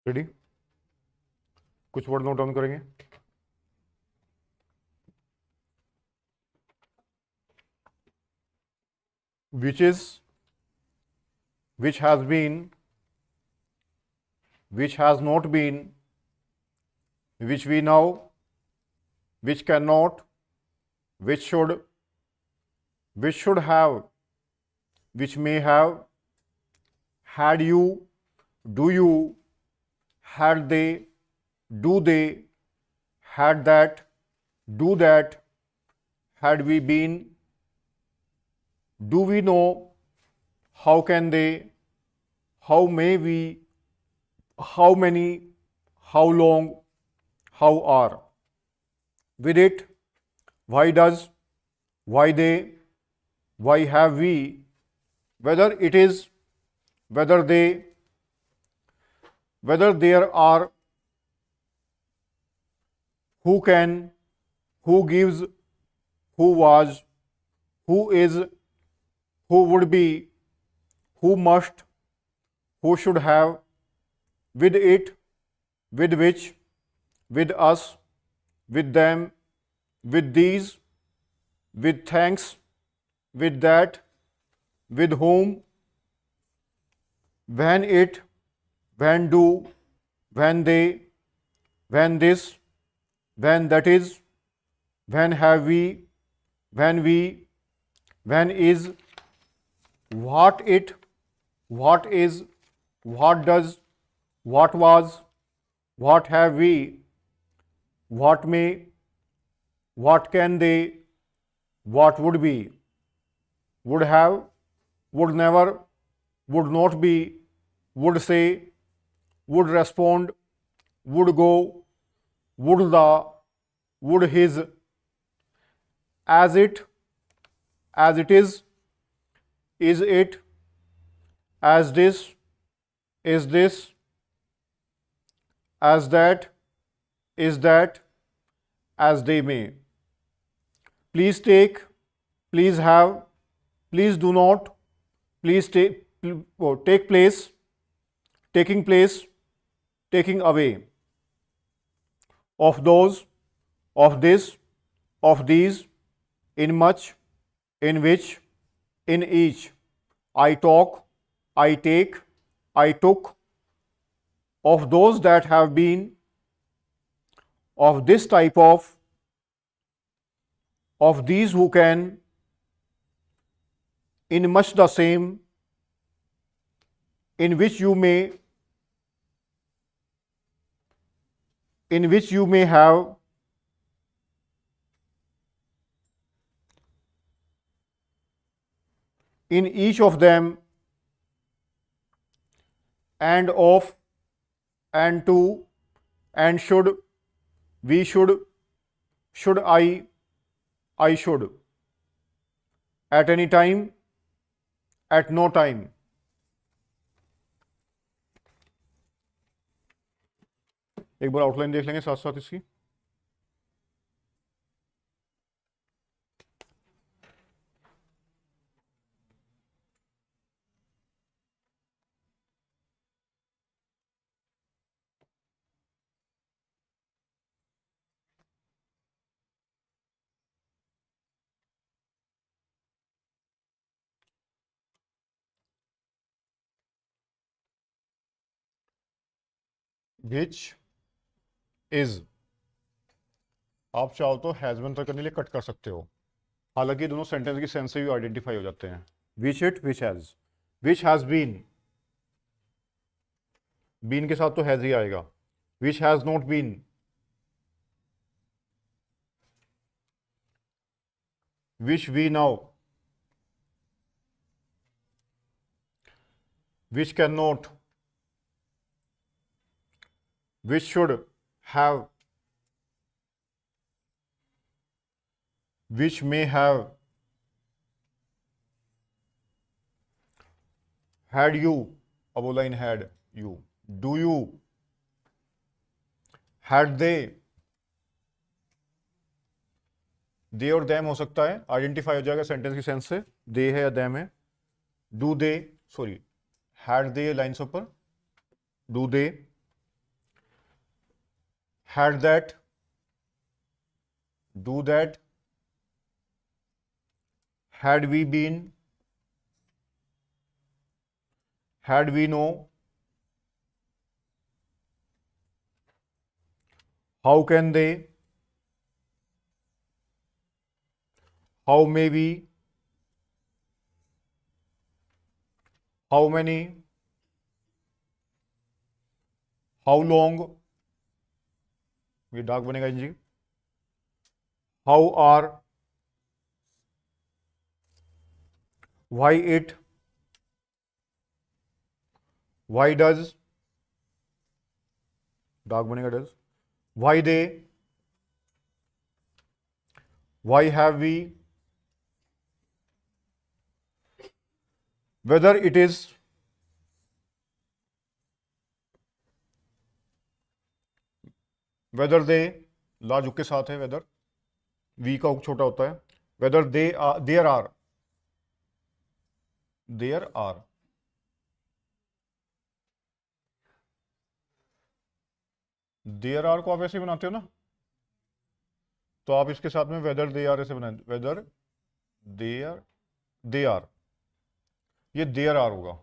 Ready? कुछ word note down करेंगे। Which is, which has been, which has not been, which we now, which can not, which should have, which may have, had you, do you, had they, do they, had that, do that, had we been, do we know, how can they, how may we, how many, how long, how are. With it, why does, why they, why have we, whether it is, whether they, whether there are, who can, who gives, who was, who is, who would be, who must, who should have, with it, with which, with us, with them, with these, with thanks, with that, with whom, when it, when do, when they, when this, when that is, when have we, when we, when is, what it, what is, what does, what was, what have we, what may, what can they, what would be, would have, would never, would not be, would say, would respond, would go, would the, would his, as it is it, as this, is this, as that, is that, as they may. Please take, please have, please do not, please take place, taking place, taking away, of those, of this, of these, in much, in which, in each, I talk, I take, I took, of those that have been, of this type of these who can, in much the same, in which you may, in which you may have, in each of them, and of, and to, and should, we should I should, at any time, at no time. एक बार outline देख लेंगे साथ साथ इसकी। Which is, आप चाहो तो has been तक करने के लिए कट कर सकते हो, हालांकि दोनों सेंटेंस की सेंस से भी आइडेंटिफाई हो जाते हैं। Which it, which has been के साथ तो हैज ही आएगा। Which has not been, which we now, which can not, which should have, which may have, had you, अब वो line had you, do you, had they और them हो सकता है, आइडेंटिफाई हो जाएगा सेंटेंस की सेंस से, they है या them है। do they, sorry, had they line से ऊपर, do they, had that, do that, had we been, had we know, how can they, how may we, how many, how long, ये डाक बनेगा जी, how are, why it, why does, डाक बनेगा does, why they, why have we, whether it is, whether they, लाजुक के साथ है whether, we का छोटा होता है, whether they are, there are, there are, there are को आप ऐसे बनाते हो ना, तो आप इसके साथ में वेदर दे आर ऐसे बनाए, वेदर देयर, दे आर, ये देयर आर होगा,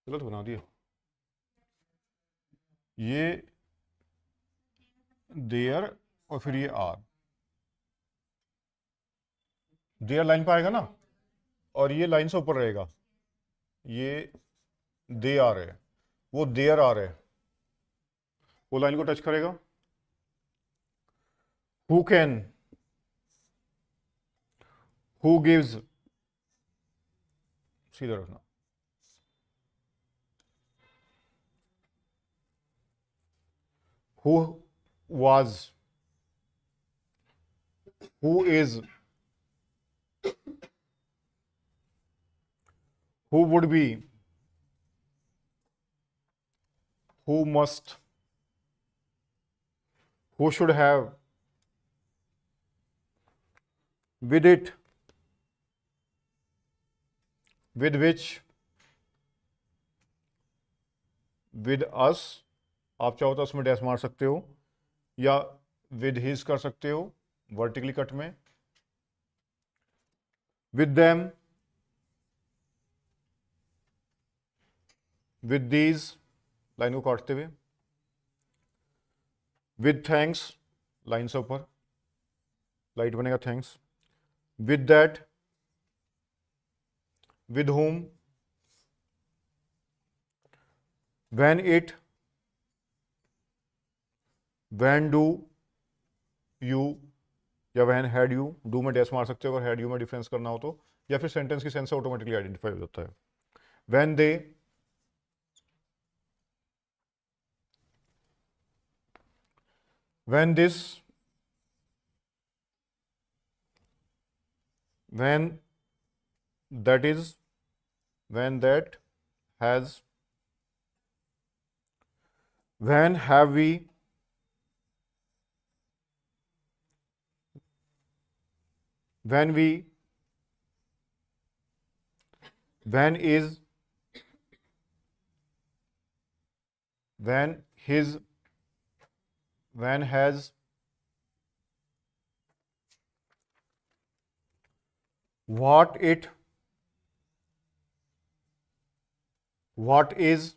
गलत बना दिया, ये देयर और फिर ये आर, देयर लाइन पर आएगा ना, और ये लाइन से ऊपर रहेगा, ये दे आर है, वो देयर आर है, वो लाइन को टच करेगा, हु कैन, हु गिव्स, सीधा रखना, who was, who is, who would be, who must, who should have, with it, with which, with us, आप चाहो तो उसमें डैश मार सकते हो या विद हिज कर सकते हो वर्टिकली कट में, with them, with these line को काटते हुए, विद थैंक्स लाइन से ऊपर लाइट बनेगा thanks, with that, with home, when it, when do you या व्हेन हैड यू, डू में डैश मार सकते हो अगर हैड यू में डिफरेंस करना हो तो, या फिर सेंटेंस की सेंस से ऑटोमेटिकली आइडेंटिफाई हो जाता है, when they, when this, when that is, when that has, when have we, when we, when is, when his, when has, what it, what is,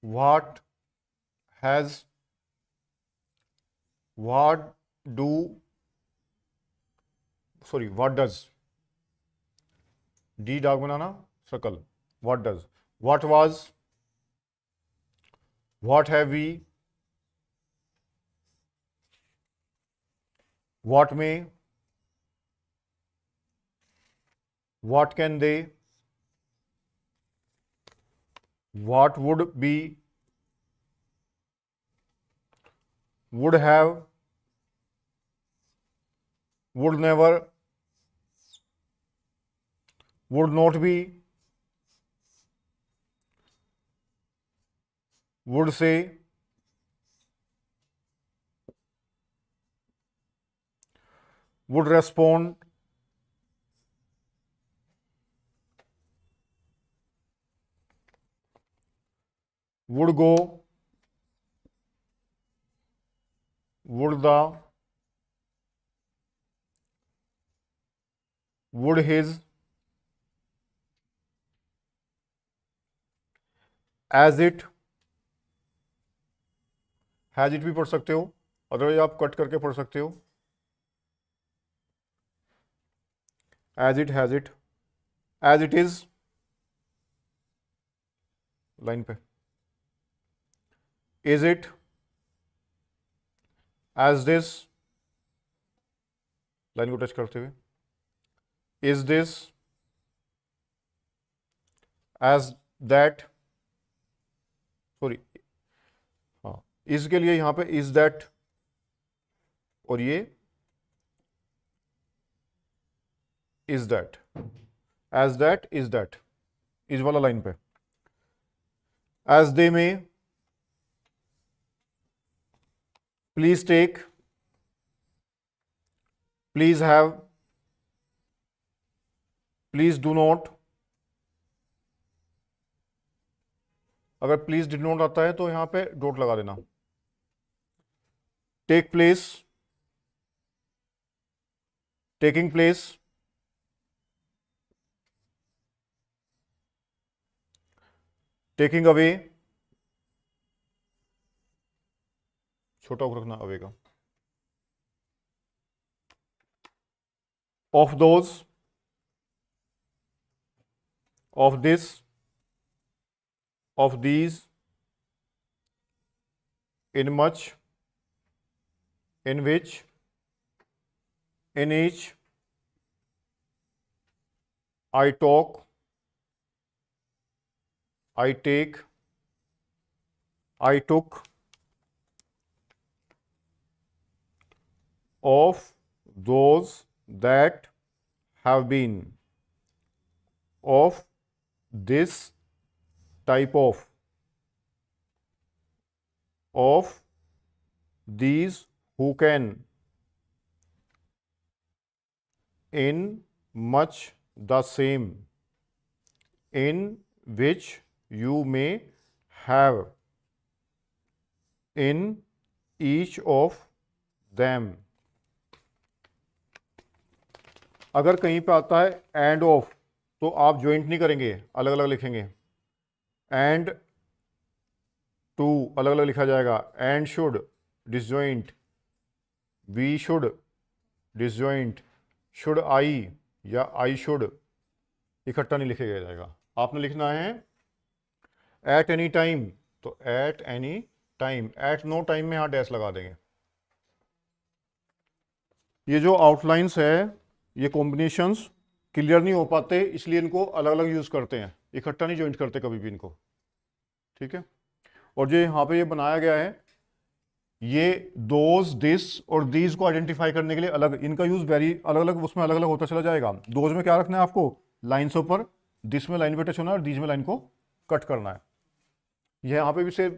what has, what do, sorry, what does, D डाक बनाना circle, what does, what was, what have we, what may, what can they, what would be, would have, would never, would not be, would say, would respond, would go, would the, would his, as it, has it भी पढ़ सकते हो, otherwise आप cut करके पढ़ सकते हो, as it, has it, as it is, line पे, is it, as this, line को टच करते हुए, is this, as that, sorry, हाँ, इज के लिए यहां पे इज दैट, और ये is that, as that, is that, is वाला लाइन पे, एज दे में, please take, please have, please do not, अगर प्लीज डिड नॉट आता है तो यहां पे डॉट लगा देना, take place, taking place, taking away, छोटा ऊपर रखना अवे का, of those, of this, of these, in much, in which, in each, I talk, I take, I took, of those that have been, of this type of these who can, in much the same, in which you may have, in each of them. अगर कहीं पे आता है end of तो आप joint नहीं करेंगे, अलग अलग लिखेंगे, एंड टू अलग अलग लिखा जाएगा, and should disjoint, we should disjoint, should I या आई शुड इकट्ठा नहीं लिखा जाएगा, आपने लिखना है एट एनी टाइम, तो at any time, at no time में यहां डैश लगा देंगे। ये जो आउटलाइंस है, ये कॉम्बिनेशंस क्लियर नहीं हो पाते, इसलिए इनको अलग अलग यूज करते हैं, इकट्ठा नहीं ज्वाइंट करते कभी भी इनको, ठीक है। और जो यहाँ पे ये बनाया गया है, ये दोज, दिस और दीज को आइडेंटिफाई करने के लिए अलग, इनका यूज वेरी अलग अलग, उसमें अलग अलग होता चला जाएगा। दोज में क्या रखना है आपको, लाइन से ऊपर, दिस में लाइन पे टच होना है और दीज में लाइन को कट करना है। ये यहाँ पे भी से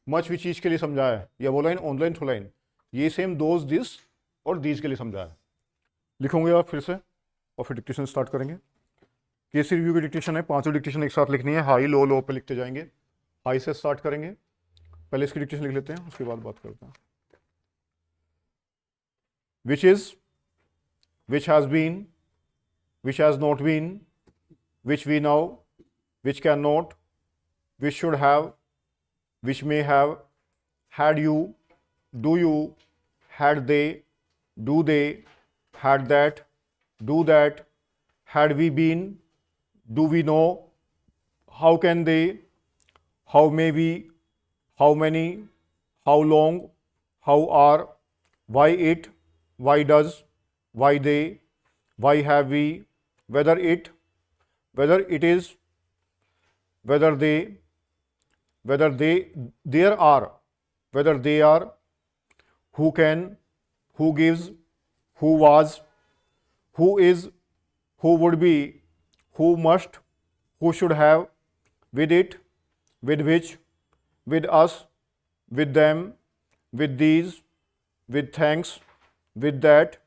मच भी चीज के लिए समझाया है, या वो लाइन ऑनलाइन थ्रू लाइन, ये सेम दोज, दिस और दीज के लिए समझाया है। लिखोगे आप फिर से और फिर डिक्टेशन स्टार्ट करेंगे। केसी रिव्यू की डिक्टेशन है, पांचों डिक्टेशन एक साथ लिखनी है, हाई लो लो पे लिखते जाएंगे, हाई से स्टार्ट करेंगे। पहले इसकी डिक्टेशन लिख लेते हैं, उसके बाद बात करते हैं। Which is, which has been, which has not been, which we now, which can not, which should have, which may have, had you, do you, had they, do they, had that, do that, had we been, do we know, how can they, how may we, how many, how long, how are, why it, why does, why they, why have we, whether it is, whether they, there are, whether they are, who can, who gives, who was, who is, who would be, who must, who should have, with it, with which, with us, with them, with these, with thanks, with that,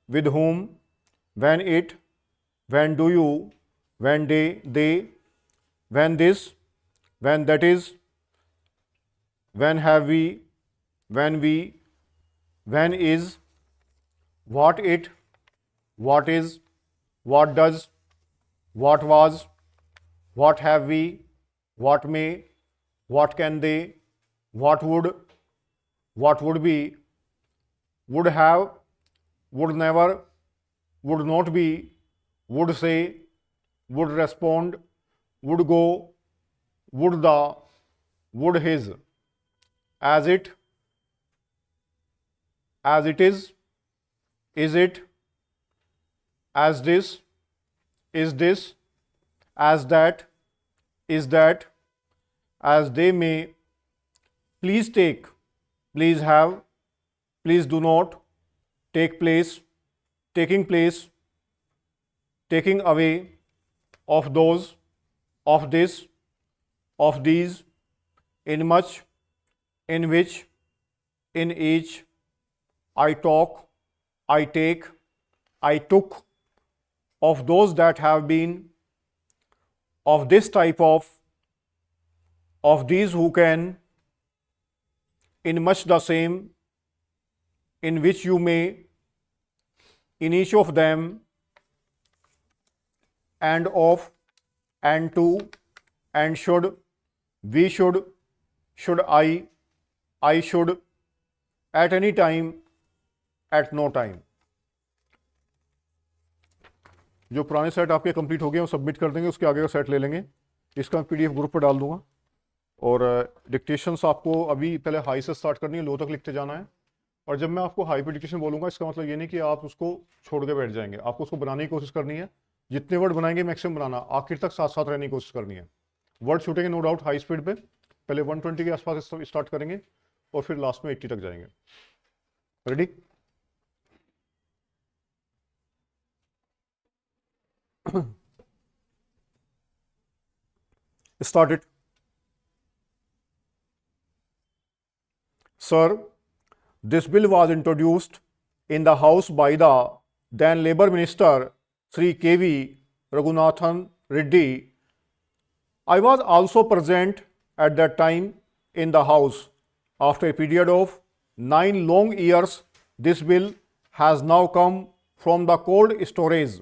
with whom, when it, when do you, when they, when this, when that is, when have we, when we, when is, what it, what is, what does, what was, what have we, what may, what can they, what would be, would have, would never, would not be, would say, would respond, would go, would the, would his, as it is it, as this, is this, as that, is that, as they may, please take, please have, please do not, take place, taking place, taking away, of those, of this, of these, in much, in which, in each, I talk, I take, I took, of those that have been, of this type of these who can, in much the same, in which you may, in each of them, and of, and to, and should, we should I should, at any time, at no time. जो पुराने set आपके complete हो गए वो submit कर देंगे, उसके आगे का सेट ले लेंगे. इसका पीडीएफ ग्रुप पर डाल दूंगा. और डिक्टेशंस आपको अभी पहले हाई से स्टार्ट करनी है, लो तक लिखते जाना है. और जब मैं आपको हाई पे डिक्टेशन बोलूँगा इसका मतलब ये नहीं कि आप उसको छोड़ के बैठ जाएंगे. आपको उसको बनाने की कोशिश करनी है. जितने वर्ड बनाएंगे मैक्सिमम बनाना, आखिर तक साथ साथ रहने की कोशिश करनी है. वर्ड छूटेंगे नो डाउट हाई स्पीड पे. पहले 120 के आसपास स्टार्ट करेंगे और फिर लास्ट में 80 तक जाएंगे. Ready? Start it. Sir, this bill was introduced in the House by the then Labour Minister Sri K.V. Raghunathan Reddy. I was also present at that time in the House. After a period of 9 long years, this bill has now come from the cold storage.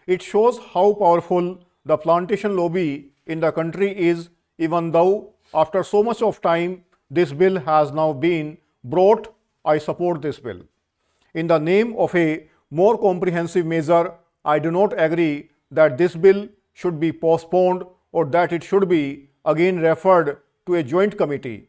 It shows how powerful the plantation lobby in the country is, even though after so much of time this bill has now been brought. I support this bill. In the name of a more comprehensive measure, I do not agree that this bill should be postponed or that it should be again referred to a joint committee.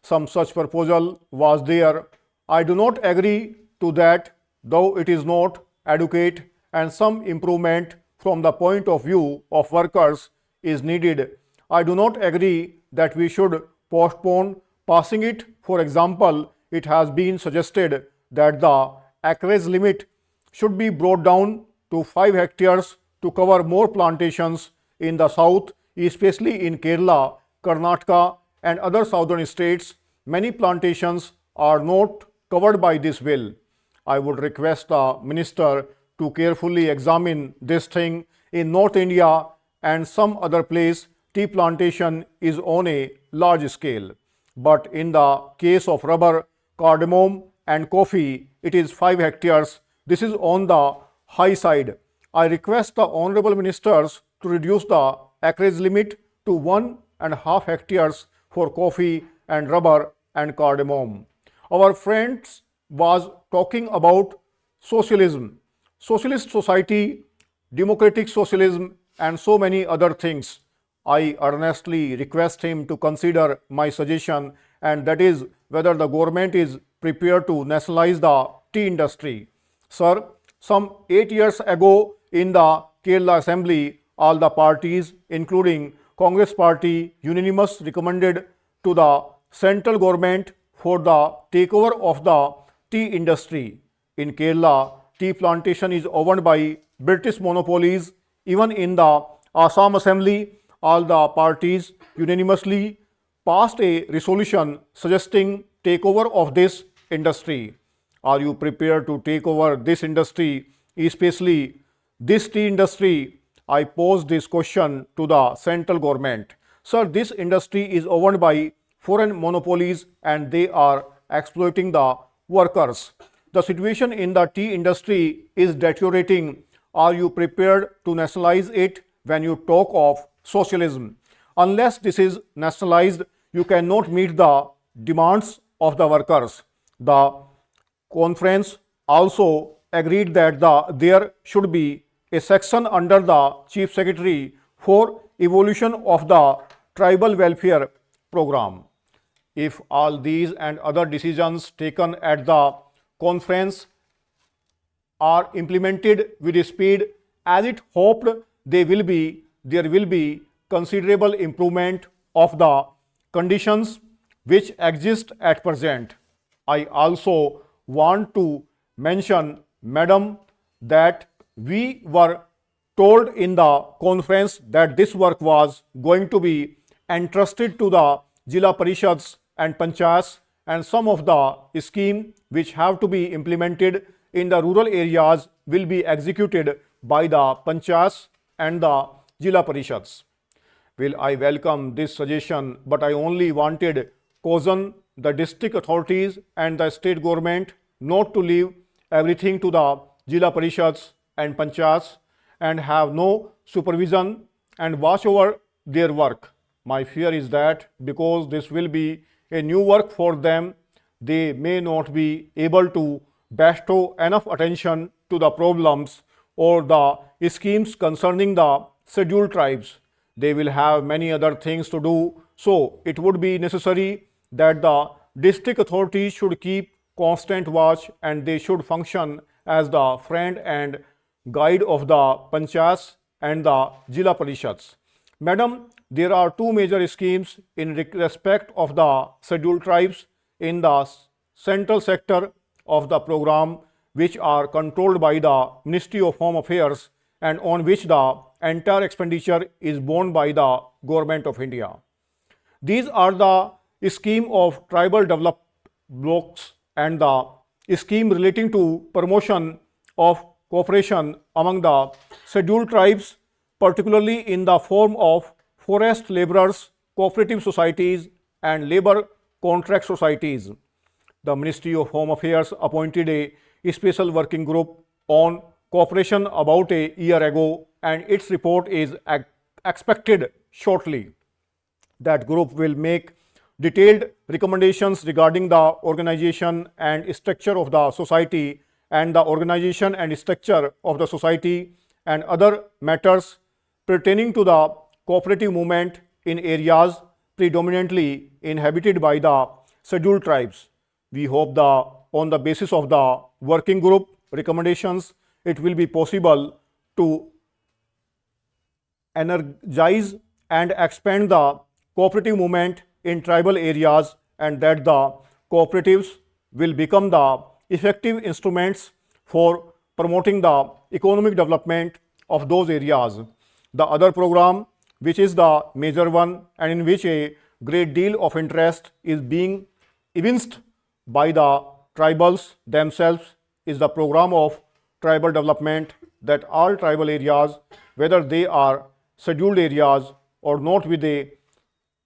Some such proposal was there. I do not agree to that, though it is not adequate and some improvement from the point of view of workers is needed. I do not agree that we should postpone passing it. For example, it has been suggested that the acreage limit should be brought down to 5 hectares to cover more plantations in the south, especially in Kerala, Karnataka and other southern states. Many plantations are not covered by this bill. I would request the minister to carefully examine this thing. In North India and some other place, tea plantation is on a large scale. But in the case of rubber, cardamom and coffee, it is 5 hectares. This is on the high side. I request the honorable ministers to reduce the acreage limit to 1.5 hectares for coffee and rubber and cardamom. Our friends was talking about socialism, socialist society, democratic socialism and so many other things. I earnestly request him to consider my suggestion, and that is whether the government is prepared to nationalize the tea industry. Sir, some 8 years ago in the Kerala Assembly, all the parties including Congress Party unanimously recommended to the central government for the takeover of the tea industry. In Kerala, tea plantation is owned by British monopolies. Even in the Assam Assembly, all the parties unanimously passed a resolution suggesting takeover of this industry. Are you prepared to take over this industry, especially this tea industry? I posed this question to the central government. Sir, this industry is owned by foreign monopolies and they are exploiting the workers. The situation in the tea industry is deteriorating. Are you prepared to nationalize it when you talk of socialism? Unless this is nationalized, you cannot meet the demands of the workers. The conference also agreed that there should be a section under the Chief Secretary for evolution of the tribal welfare program. If all these and other decisions taken at the conference are implemented with speed as it hoped, there will be considerable improvement of the conditions which exist at present. I also want to mention, Madam, that we were told in the conference that this work was going to be entrusted to the Jila Parishads and Panchayats, and some of the scheme which have to be implemented in the rural areas will be executed by the Panchayats and the Jila Parishads. Well, I welcome this suggestion, but I only wanted caution the district authorities and the state government not to leave everything to the Jila Parishads and Panchayats and have no supervision and watch over their work. My fear is that because this will be a new work for them, they may not be able to bestow enough attention to the problems or the schemes concerning the scheduled tribes. They will have many other things to do, so it would be necessary that the district authorities should keep constant watch and they should function as the friend and guide of the Panchayats and the Jila Parishads. Madam, there are two major schemes in respect of the scheduled tribes in the central sector of the program, which are controlled by the Ministry of Home Affairs and on which the entire expenditure is borne by the Government of India. These are the scheme of tribal development blocks and the scheme relating to promotion of cooperation among the scheduled tribes, particularly in the form of forest laborers, cooperative societies and labor contract societies. The Ministry of Home Affairs appointed a special working group on cooperation about a year ago and its report is expected shortly. That group will make detailed recommendations regarding the organization and structure of the society and the organization and structure of the society and other matters pertaining to the cooperative movement in areas predominantly inhabited by the scheduled tribes. We hope on the basis of the working group recommendations, it will be possible to energize and expand the cooperative movement in tribal areas and that the cooperatives will become the effective instruments for promoting the economic development of those areas. The other program, which is the major one and in which a great deal of interest is being evinced by the tribals themselves, is the program of tribal development, that all tribal areas, whether they are scheduled areas or not, with a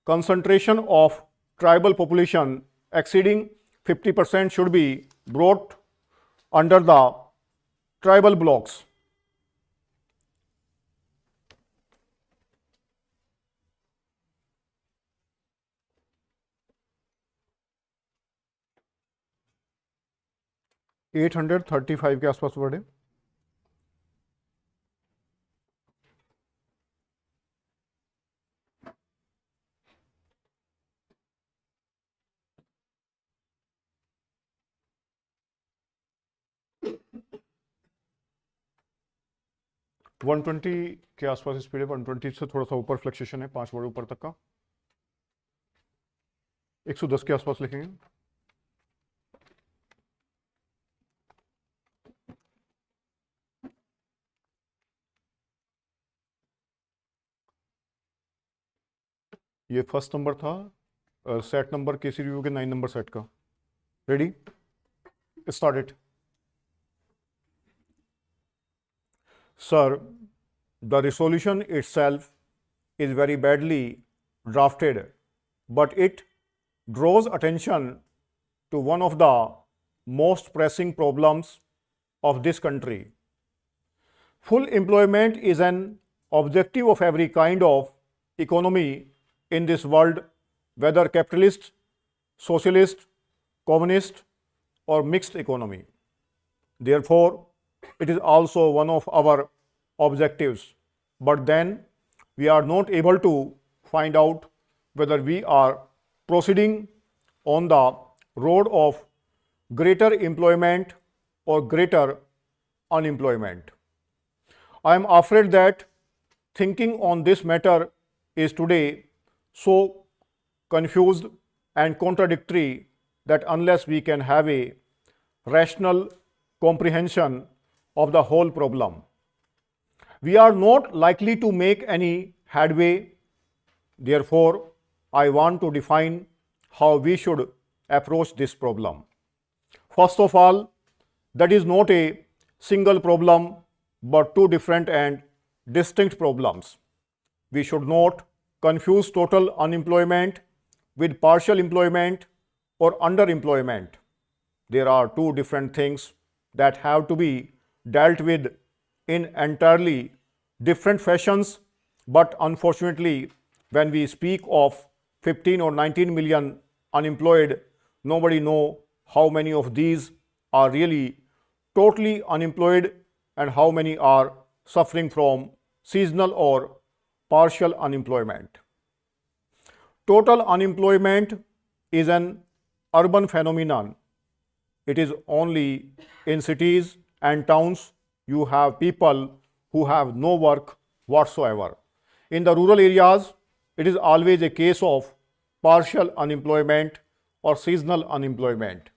concentration of tribal population exceeding 50% should be brought under the tribal blocks. $835 के आसपास बढ़े. $120 के आसपास speed है. 120 से थोड़ा सा ऊपर फ्लक्चुएशन है, 5 वर्ड ऊपर तक का. 110 के आसपास लिखेंगे. ये फर्स्ट नंबर था सेट नंबर केसी रिव्यू के 9 नंबर सेट का. Ready, start it. Sir, the resolution itself is very badly drafted, but it draws attention to one of the most pressing problems of this country. Full employment is an objective of every kind of economy in this world, whether capitalist, socialist, communist, or mixed economy. Therefore, it is also one of our objectives. But then we are not able to find out whether we are proceeding on the road of greater employment or greater unemployment. I am afraid that thinking on this matter is today so confused and contradictory that unless we can have a rational comprehension of the whole problem, we are not likely to make any headway. Therefore, I want to define how we should approach this problem. First of all, that is not a single problem but two different and distinct problems. We should not confuse total unemployment with partial employment or underemployment. There are two different things that have to be dealt with in entirely different fashions, but unfortunately, when we speak of 15 or 19 million unemployed, nobody knows how many of these are really totally unemployed and how many are suffering from seasonal or partial unemployment. Total unemployment is an urban phenomenon. It is only in cities and towns you have people who have no work whatsoever. In the rural areas, it is always a case of partial unemployment or seasonal unemployment.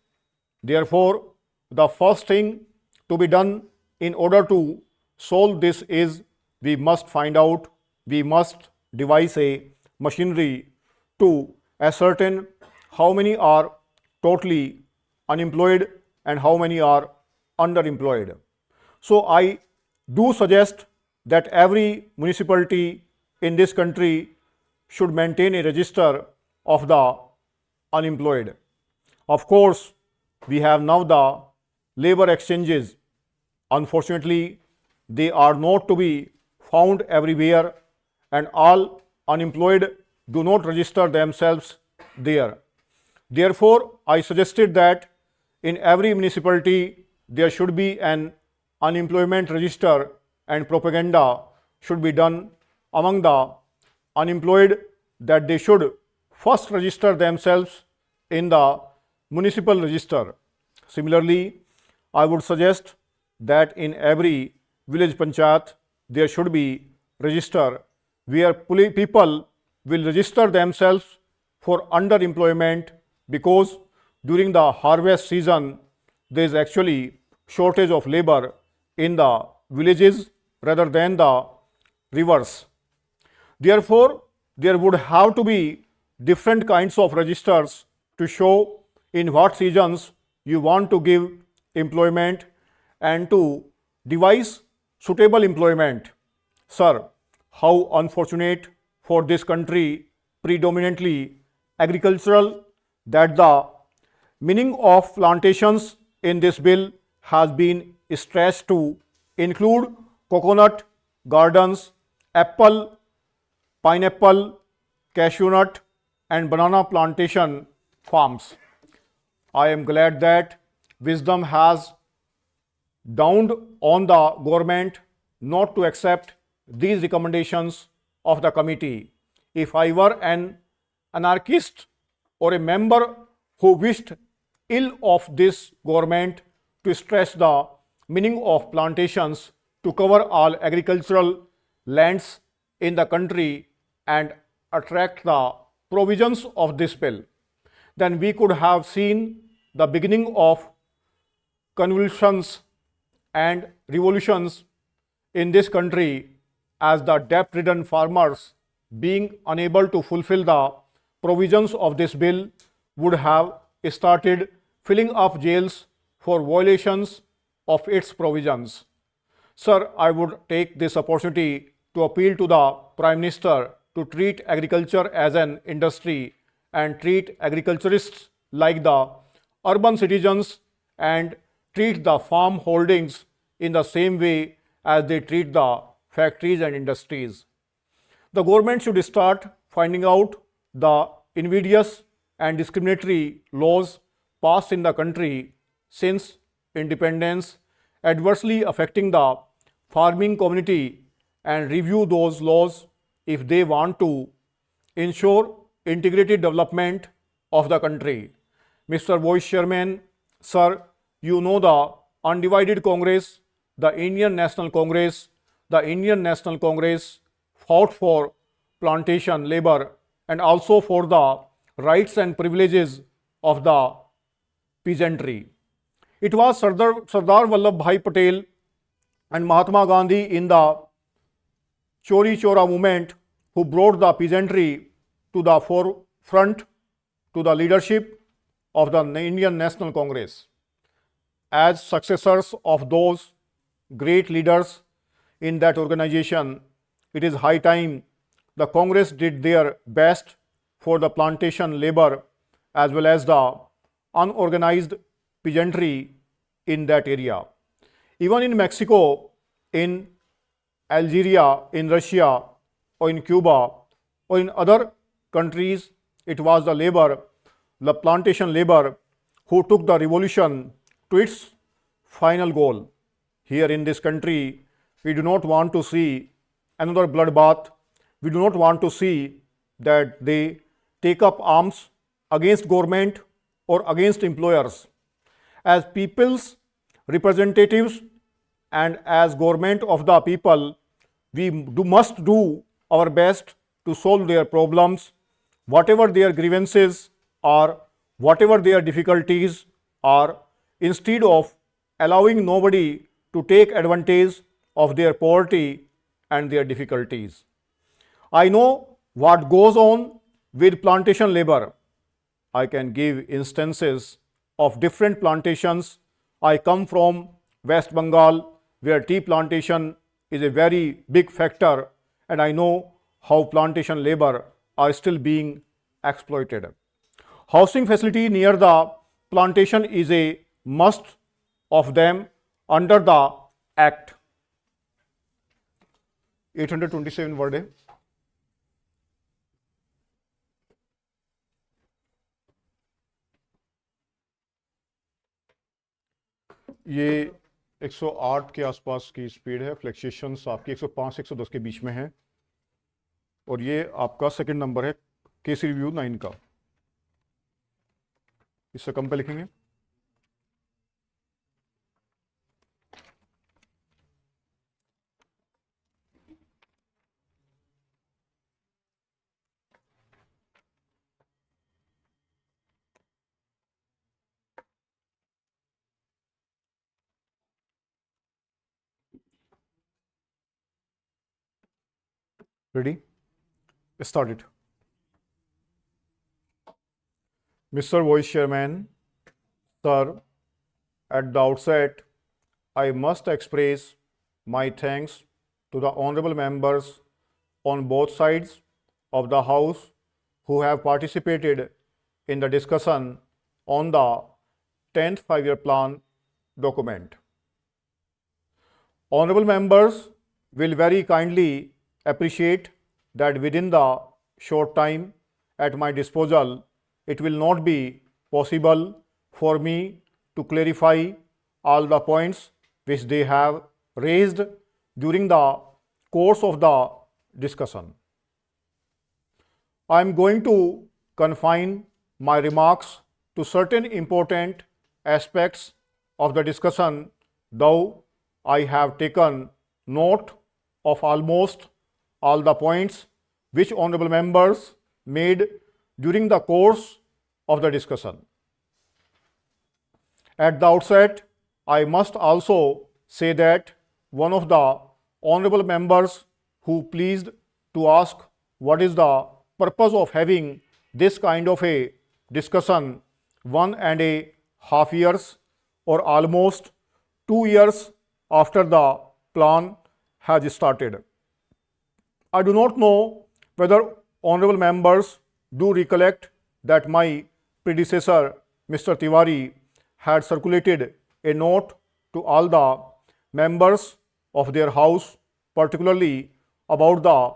Therefore, the first thing to be done in order to solve this is we must devise a machinery to ascertain how many are totally unemployed and how many are underemployed. So I do suggest that every municipality in this country should maintain a register of the unemployed. Of course, we have now the labor exchanges. Unfortunately, they are not to be found everywhere and all unemployed do not register themselves there. Therefore, I suggested that in every municipality there should be an unemployment register and propaganda should be done among the unemployed that they should first register themselves in the municipal register. Similarly, I would suggest that in every village panchayat there should be register where people will register themselves for underemployment because during the harvest season there is actually shortage of labor in the villages rather than the reverse. Therefore, there would have to be different kinds of registers to show in what seasons you want to give employment and to devise suitable employment. Sir, how unfortunate for this country, predominantly agricultural, that the meaning of plantations in this bill has been stretched to include coconut gardens, apple, pineapple, cashew nut and banana plantation farms. I am glad that wisdom has dawned on the government not to accept these recommendations of the committee. If I were an anarchist or a member who wished ill of this government to stress the meaning of plantations to cover all agricultural lands in the country and attract the provisions of this bill, then we could have seen the beginning of convulsions and revolutions in this country as the debt-ridden farmers being unable to fulfill the provisions of this bill would have started filling up jails for violations of its provisions. Sir, I would take this opportunity to appeal to the Prime Minister to treat agriculture as an industry and treat agriculturists like the urban citizens and treat the farm holdings in the same way as they treat the factories and industries. The government should start finding out the invidious and discriminatory laws passed in the country since independence adversely affecting the farming community and review those laws if they want to ensure integrated development of the country. Mr. Vice Chairman, sir, you know the undivided Congress, the Indian National Congress fought for plantation labor and also for the rights and privileges of the peasantry. It was Sardar Vallabhbhai Patel and Mahatma Gandhi in the Chori Chora movement who brought the peasantry to the forefront, to the leadership of the Indian National Congress. As successors of those great leaders in that organization, it is high time the Congress did their best for the plantation labor as well as the unorganized peasantry in that area. Even in Mexico, in Algeria, in Russia, or in Cuba, or in other countries, it was the plantation labor, who took the revolution to its final goal. Here in this country, we do not want to see another bloodbath. We do not want to see that they take up arms against government or against employers. As people's representatives and as government of the people, we must do our best to solve their problems, whatever their grievances are, whatever their difficulties are, instead of allowing nobody to take advantage of their poverty and their difficulties. I know what goes on with plantation labor. I can give instances of different plantations. I come from West Bengal, where tea plantation is a very big factor, and I know how plantation labor are still being exploited. Housing facility near the plantation is a must of them under the Act. 827 word है. ये 108 के आसपास की speed है. Fluctuations आपकी 105 से 110 के बीच में है. और ये आपका सेकंड नंबर है केस रिव्यू 9 का. इससे कम पे लिखेंगे. Ready? Start it. Mr. Vice Chairman, sir, at the outset, I must express my thanks to the honorable members on both sides of the House who have participated in the discussion on the 10th five-year plan document. Honorable members will very kindly appreciate that within the short time at my disposal, it will not be possible for me to clarify all the points which they have raised during the course of the discussion. I am going to confine my remarks to certain important aspects of the discussion, though I have taken note of almost all the points which honorable members made during the course of the discussion. At the outset, I must also say that one of the honorable members who pleased to ask what is the purpose of having this kind of a discussion 1.5 years or almost 2 years after the plan has started. I do not know whether honorable members do recollect that my predecessor, Mr. Tiwari, had circulated a note to all the members of their house, particularly about the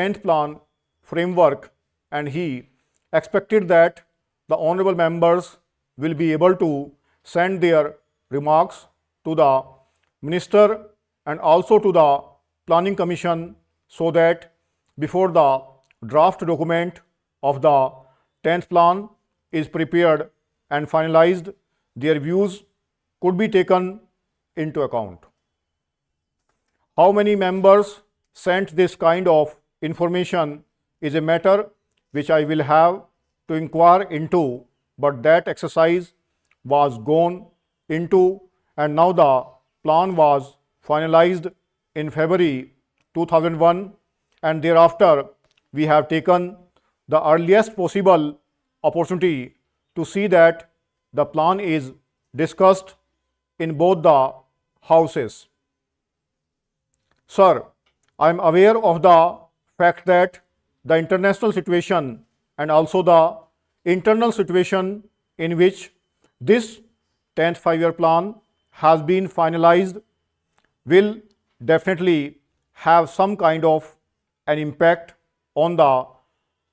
10th plan framework, and he expected that the honorable members will be able to send their remarks to the minister and also to the planning commission, so that before the draft document of the 10th plan is prepared and finalized, their views could be taken into account. How many members sent this kind of information is a matter which I will have to inquire into, but that exercise was gone into, and now the plan was finalized in February 2001, and thereafter we have taken the earliest possible opportunity to see that the plan is discussed in both the houses. Sir, I am aware of the fact that the international situation and also the internal situation in which this 10th five-year plan has been finalized will definitely have some kind of an impact on the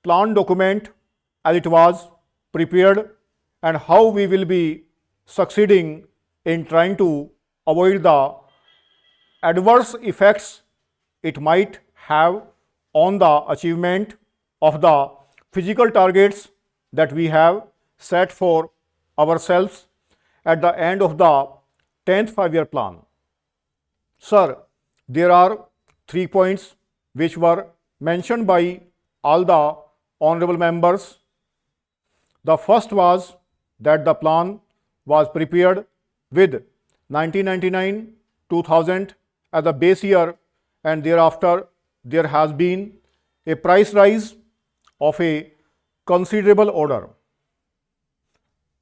plan document as it was prepared, and how we will be succeeding in trying to avoid the adverse effects it might have on the achievement of the physical targets that we have set for ourselves at the end of the 10th five-year plan. Sir, there are 3 points which were mentioned by all the honorable members. The first was that the plan was prepared with 1999, 2000 as the base year, and thereafter there has been a price rise of a considerable order.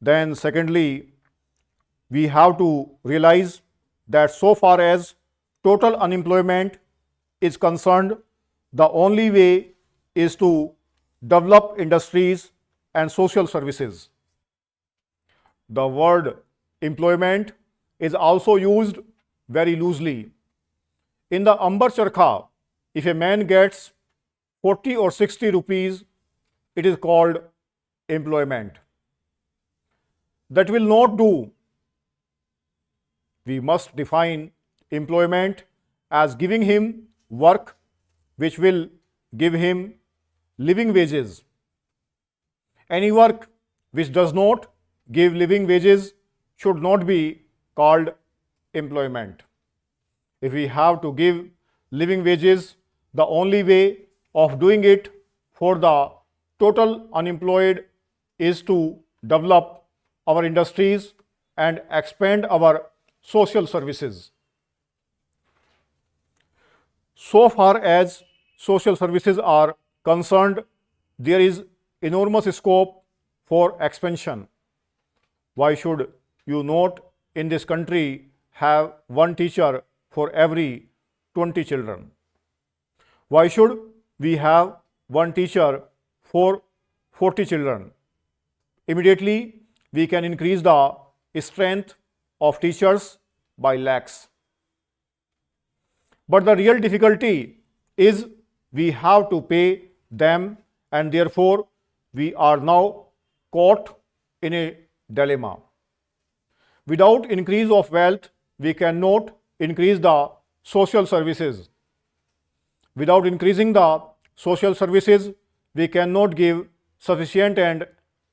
Then secondly, we have to realize that so far as total unemployment is concerned, the only way is to develop industries and social services. The word employment is also used very loosely. In the Ambar Charkha, if a man gets 40 or 60 rupees, it is called employment. That will not do. We must define employment as giving him work which will give him living wages. Any work which does not give living wages should not be called employment. If we have to give living wages, the only way of doing it for the total unemployed is to develop our industries and expand our social services. So far as social services are concerned, there is enormous scope for expansion. Why should you not in this country have one teacher for every 20 children? Why should we have one teacher for 40 children? Immediately, we can increase the strength of teachers by lakhs. But the real difficulty is we have to pay them, and therefore we are now caught in a dilemma. Without increase of wealth, we cannot increase the social services. Without increasing the social services, we cannot give sufficient and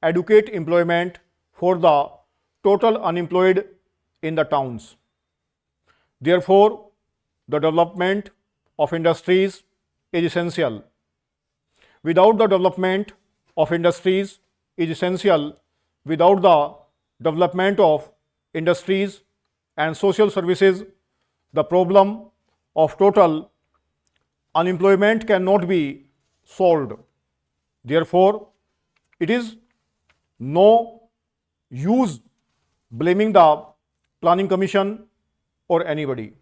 adequate employment for the total unemployed in the towns. Therefore, the development of industries is essential. Without the development of industries is essential, without the development of industries and social services, the problem of total unemployment cannot be solved. Therefore, It is no use blaming the planning commission or anybody.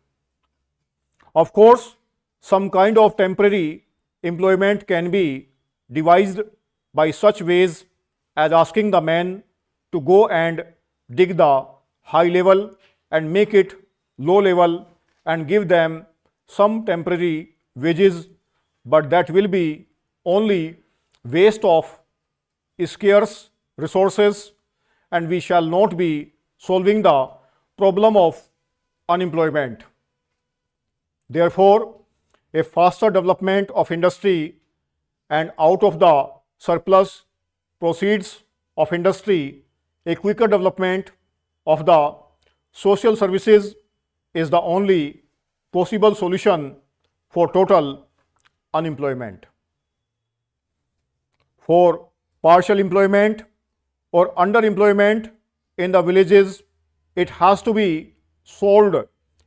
Of course, some kind of temporary employment can be devised by such ways as asking the men to go and dig the high level and make it low level and give them some temporary wages, but that will be only waste of scarce resources, and we shall not be solving the problem of unemployment. Therefore, a faster development of industry and out of the surplus proceeds of industry, a quicker development of the social services is the only possible solution for total unemployment. For partial employment or underemployment in the villages, it has to be solved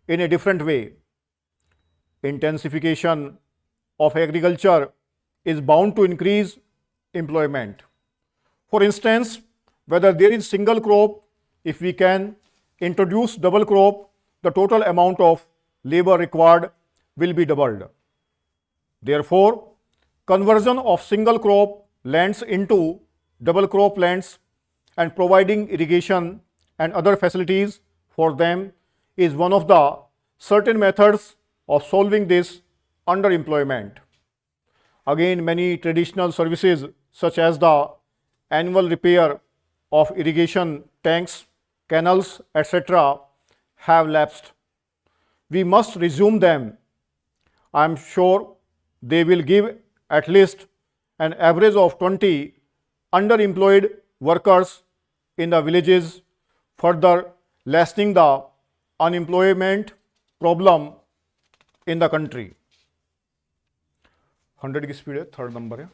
in a different way. Intensification of agriculture is bound to increase employment. For instance, whether there is single crop, if we can introduce double crop, the total amount of labor required will be doubled. Therefore, conversion of single crop lands into double crop lands and providing irrigation and other facilities for them is one of the certain methods of solving this underemployment. Again, many traditional services such as the annual repair of irrigation tanks, canals, etc. have lapsed. We must resume them. I am sure they will give at least an average of 20 underemployed workers in the villages, further lessening the unemployment problem in the country. 100 की speed है, third number है,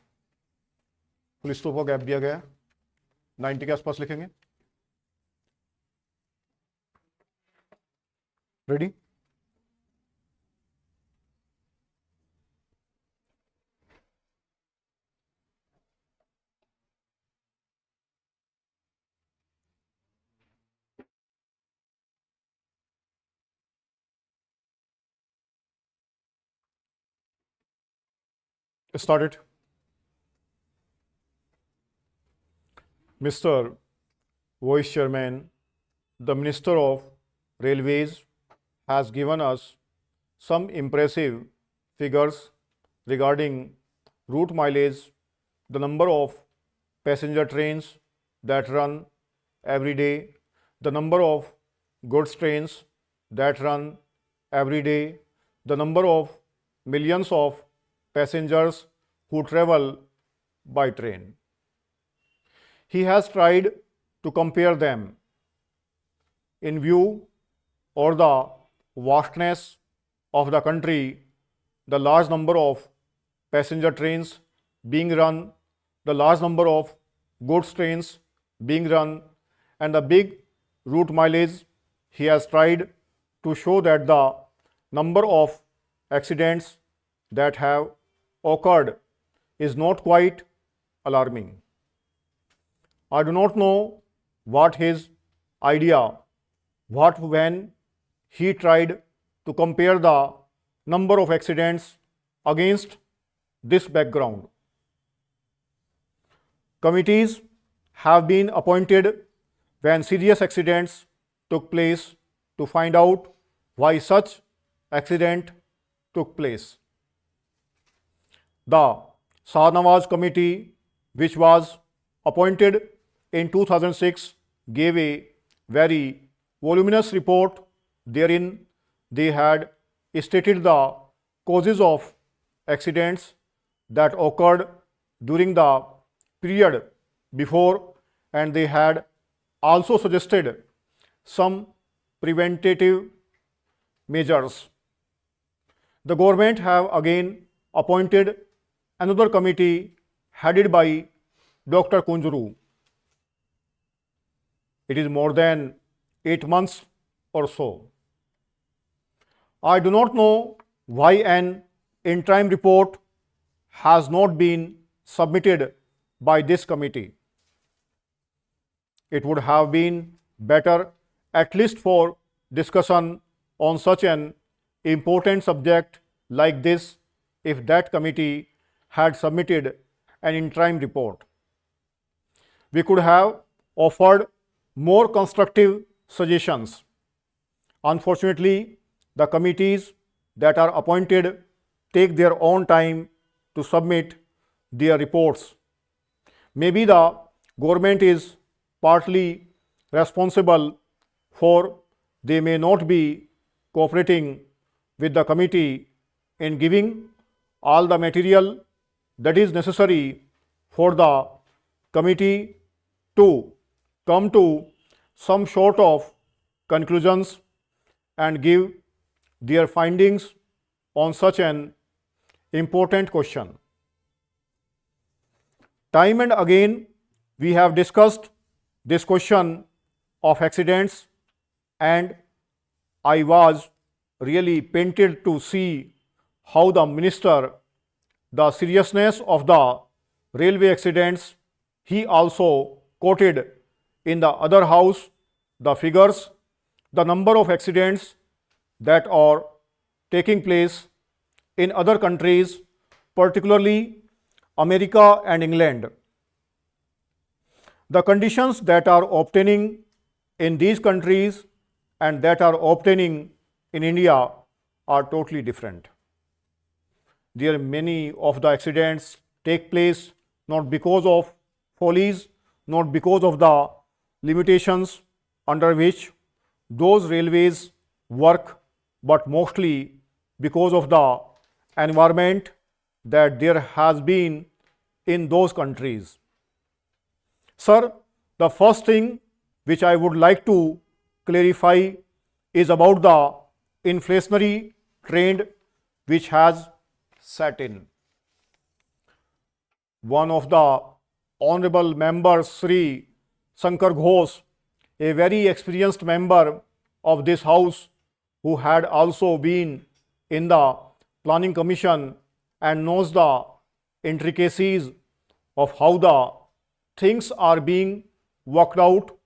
full stop का gap दिया गया है, 90 के आसपास लिखेंगे. Ready? Started. Mr. Vice Chairman, the Minister of Railways has given us some impressive figures regarding route mileage, the number of passenger trains that run every day, the number of goods trains that run every day, the number of millions of passengers who travel by train. He has tried to compare them in view or the vastness of the country, the large number of passenger trains being run, the large number of goods trains being run, and the big route mileage. He has tried to show that the number of accidents that have occurred is not quite alarming. I do not know what his idea, when he tried to compare the number of accidents against this background. Committees have been appointed when serious accidents took place to find out why such accident took place. The Shahnawaz Committee, which was appointed in 2006, gave a very voluminous report. Therein, they had stated the causes of accidents that occurred during the period before, and they had also suggested some preventative measures. The government have again appointed another committee headed by Dr. Kunjuru. It is more than 8 months or so. I do not know why an interim report has not been submitted by this committee. it would have been better, at least for discussion on such an important subject like this, if that committee had submitted an interim report. We could have offered more constructive suggestions. Unfortunately, the committees that are appointed take their own time to submit their reports. Maybe the government is partly responsible for they may not be cooperating with the committee in giving all the material that is necessary for the committee to come to some sort of conclusions and give their findings on such an important question. Time and again, we have discussed this question of accidents, and I was really pained to see how the minister, the seriousness of the railway accidents, he also quoted in the other house the figures, the number of accidents that are taking place in other countries, particularly America and England. The conditions that are obtaining in these countries and that are obtaining in India are totally different. There are many of the accidents take place not because of follies, not because of the limitations under which those railways work, but mostly because of the environment that there has been in those countries. Sir, the first thing which I would like to clarify is about the inflationary trend which has set in. One of the honorable members, Sri Shankar Ghosh, a very experienced member of this house who had also been in the planning commission and knows the intricacies of how the things are being worked out,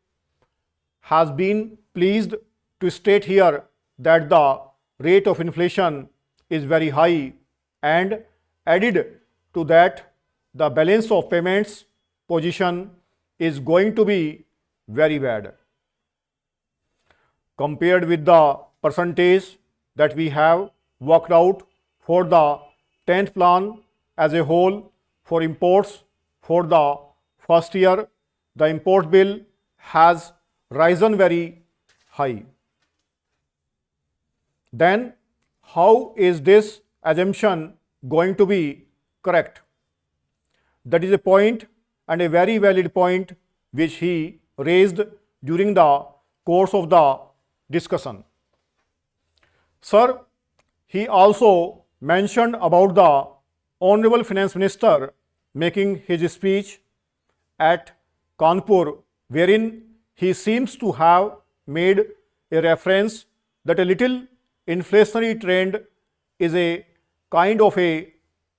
has been pleased to state here that the rate of inflation is very high, and added to that the balance of payments position is going to be very bad. Compared with the percentage that we have worked out for the 10th plan as a whole for imports for the first year, the import bill has risen very high. Then how is this assumption going to be correct? That is a point, and a very valid point, which he raised during the course of the discussion. Sir, he also mentioned about the Honorable Finance Minister making his speech at Kanpur, wherein he seems to have made a reference that a little inflationary trend is a kind of a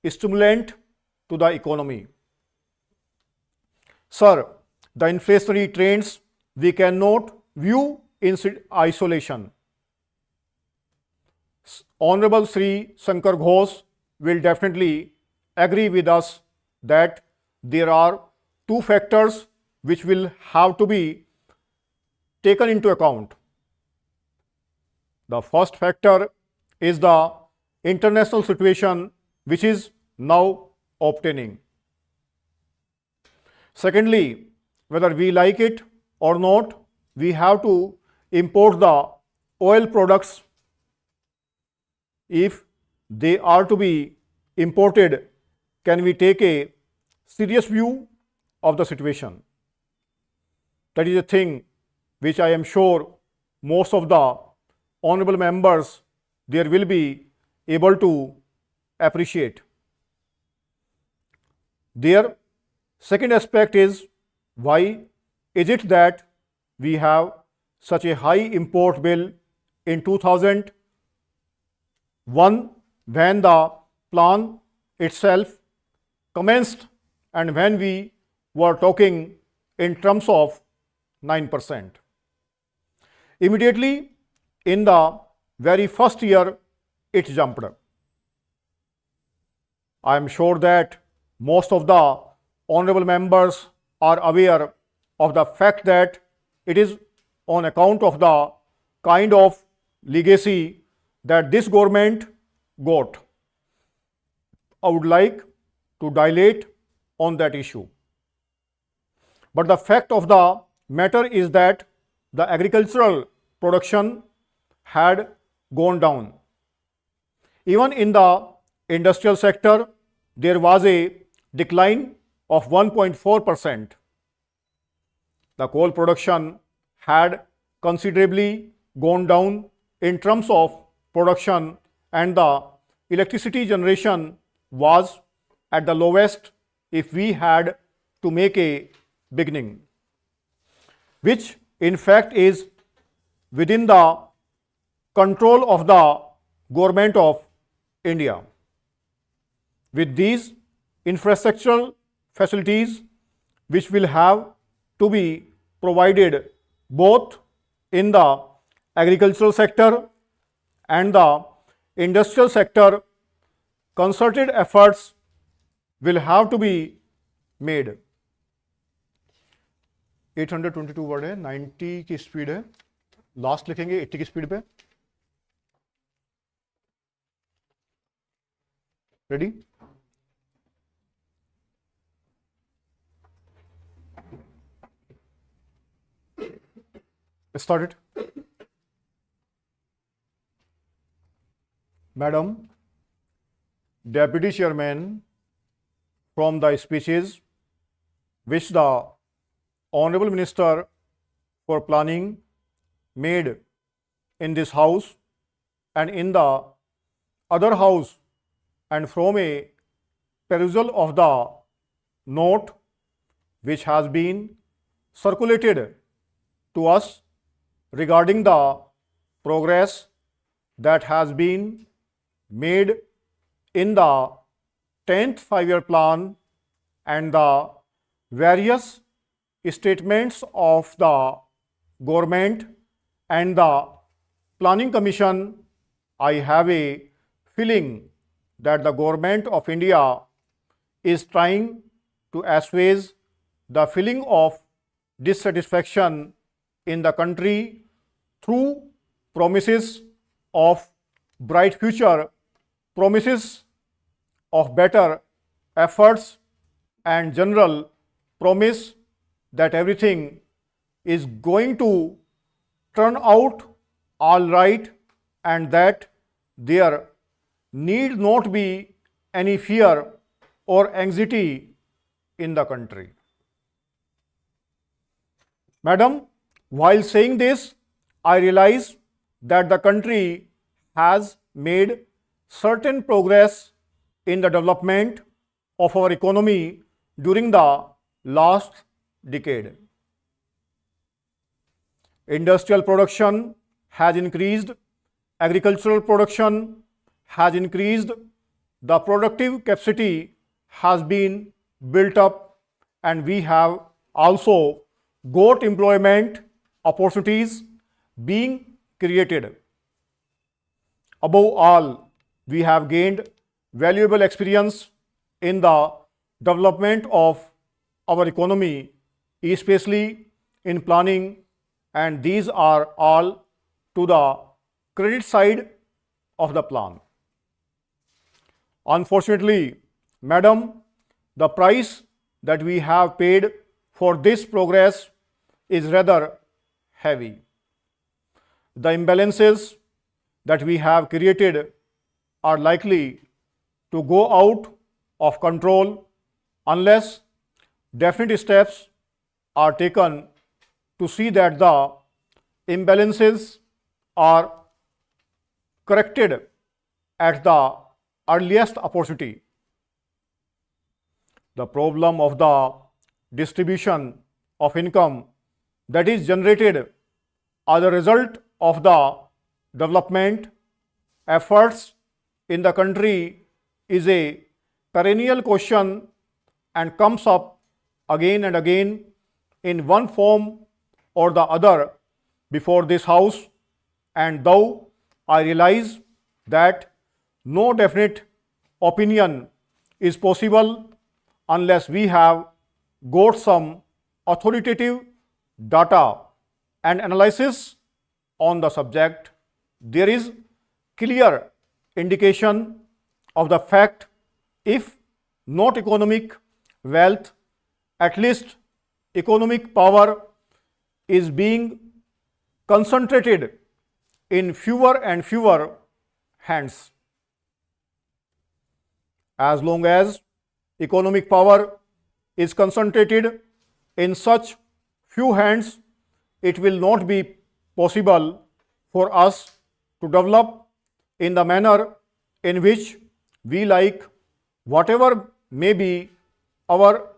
stimulant to the economy. Sir, the inflationary trends we cannot view in isolation. Honorable Sri Shankar Ghosh will definitely agree with us that there are two factors which will have to be taken into account. The first factor is the international situation which is now obtaining. Secondly, whether we like it or not, we have to import the oil products. If they are to be imported, can we take a serious view of the situation? That is a thing which I am sure most of the honorable members there will be able to appreciate. Their second aspect is, why is it that we have such a high import bill in 2001 when the plan itself commenced and when we were talking in terms of 9%. Immediately in the very first year, it jumped. I am sure that most of the honorable members are aware of the fact that it is on account of the kind of legacy that this government got. I would like to dilate on that issue. But the fact of the matter is that the agricultural production had gone down. Even in the industrial sector, there was a decline of 1.4%. The coal production had considerably gone down in terms of production, and the electricity generation was at the lowest if we had to make a beginning, which in fact is within the control of the government of India. With these infrastructural facilities, which will have to be provided both in the agricultural sector and the industrial sector, concerted efforts will have to be made. 822 word है, 90 की speed है, last लिखेंगे 80 की speed पे. Ready? Start it. Madam, Deputy Chairman, from the speeches which the Honorable Minister for Planning made in this house and in the other house, and from a perusal of the note which has been circulated to us regarding the progress that has been made in the 10th five-year plan and the various statements of the government and the Planning Commission, I have a feeling that the government of India is trying to assuage the feeling of dissatisfaction in the country through promises of bright future, promises of better efforts, and general promise that everything is going to turn out all right and that there need not be any fear or anxiety in the country. Madam, while saying this, I realize that the country has made certain progress in the development of our economy during the last decade. Industrial production has increased, agricultural production has increased, the productive capacity has been built up, and we have also got employment opportunities being created. Above all, we have gained valuable experience in the development of our economy, especially in planning, and these are all to the credit side of the plan. Unfortunately, Madam, the price that we have paid for this progress is rather heavy. The imbalances that we have created are likely to go out of control unless definite steps are taken to see that the imbalances are corrected at the earliest opportunity. The problem of the distribution of income that is generated as a result of the development efforts in the country is a perennial question and comes up again and again in one form or the other before this house, and though I realize that no definite opinion is possible unless we have got some authoritative data and analysis on the subject, there is clear indication of the fact, if not economic wealth, at least economic power is being concentrated in fewer and fewer hands. As long as economic power is concentrated in such few hands, it will not be possible for us to develop in the manner in which we like, whatever may be our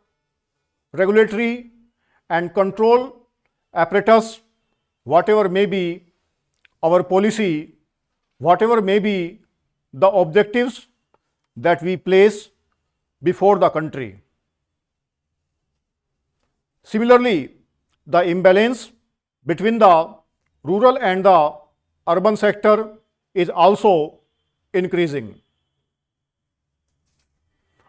regulatory and control apparatus, whatever may be our policy, whatever may be the objectives that we place before the country. Similarly, the imbalance between the rural and the urban sector is also increasing.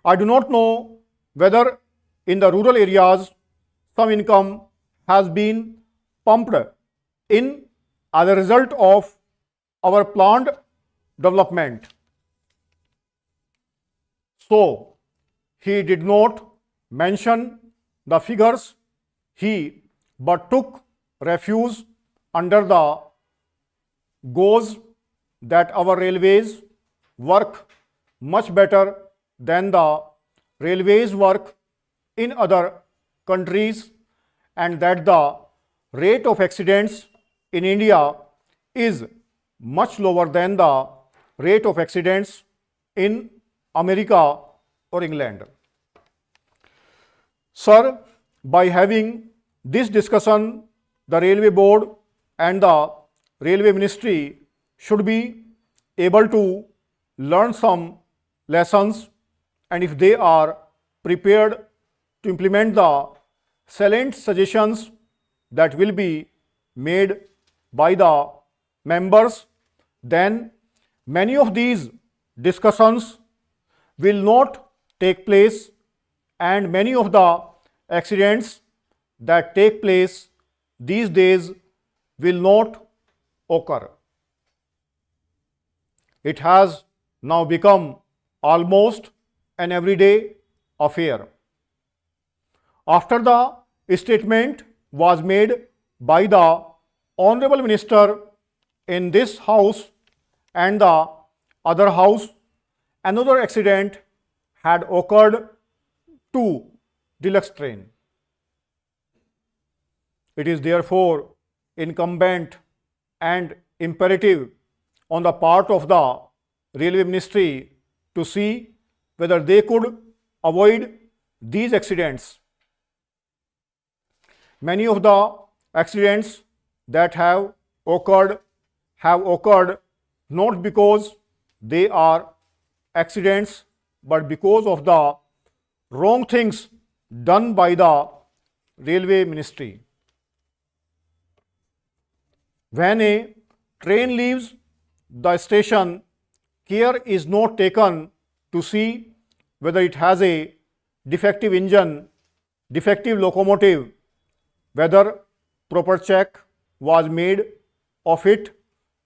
I do not know whether in the rural areas some income has been pumped in as a result of our planned development. So, he did not mention the figures, but took refuge under the gauze that our railways work much better than the railways work in other countries, and that the rate of accidents in India is much lower than the rate of accidents in America or England. Sir, by having this discussion, the Railway Board and the Railway Ministry should be able to learn some lessons, and if they are prepared to implement the salient suggestions that will be made by the members, then many of these discussions will not take place, and many of the accidents that take place these days will not occur. It has now become almost an everyday affair. After the statement was made by the Honorable Minister in this house and the other house, another accident had occurred to deluxe train. It is therefore incumbent and imperative on the part of the Railway Ministry to see whether they could avoid these accidents. Many of the accidents that have occurred not because they are accidents, but because of the wrong things done by the Railway Ministry. When a train leaves the station, care is not taken to see whether it has a defective engine, defective locomotive, whether proper check was made of it,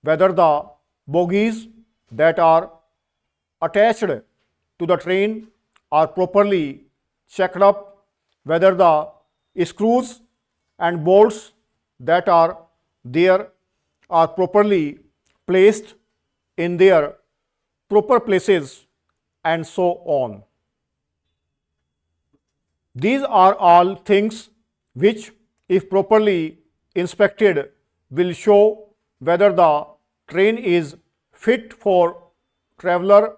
whether the bogies that are attached to the train are properly checked up, whether the screws and bolts that are there are properly placed in their proper places, and so on. These are all things which, if properly inspected, will show whether the train is fit for traveler,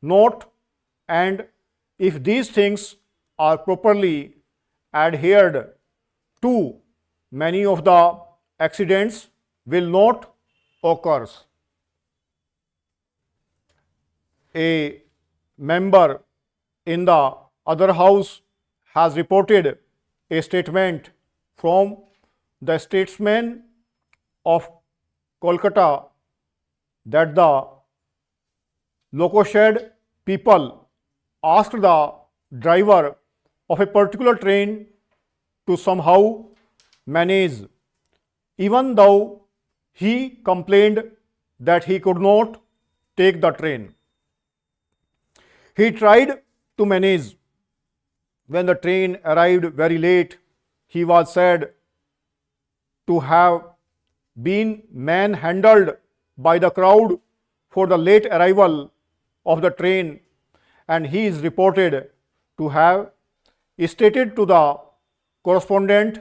not, and if these things are properly adhered to, many of the accidents will not occur. A member in the other house has reported a statement from the statesman of Kolkata that the loco-shed people asked the driver of a particular train to somehow manage, even though he complained that he could not take the train. He tried to manage. When the train arrived very late, he was said to have been manhandled by the crowd for the late arrival of the train, and he is reported to have stated to the correspondent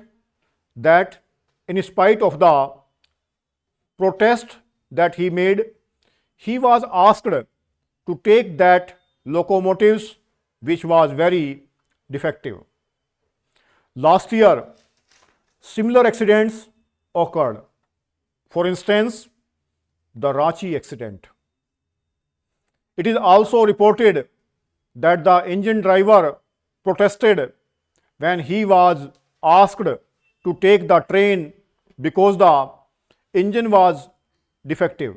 that in spite of the protest that he made, he was asked to take that locomotives which was very defective. Last year, similar accidents occurred. For instance, the Ranchi accident. It is also reported that the engine driver protested when he was asked to take the train because the engine was defective.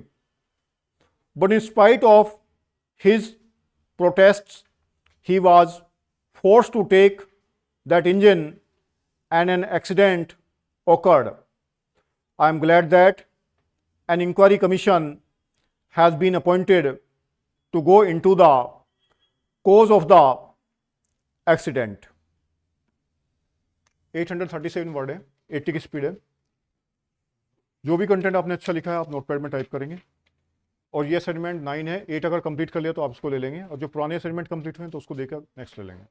But in spite of his protests, he was forced to take that engine and an accident occurred. I am glad that an inquiry commission has been appointed to go into the cause of the accident. 837 word है, 80 की speed है. जो भी content आपने अच्छा लिखा है आप नोटपैड में टाइप करेंगे. और ये असाइनमेंट 9 है, 8 अगर कंप्लीट कर लिया तो आप उसको ले लेंगे, और जो पुराने असाइनमेंट कंप्लीट हुए हैं तो उसको देकर नेक्स्ट ले लेंगे.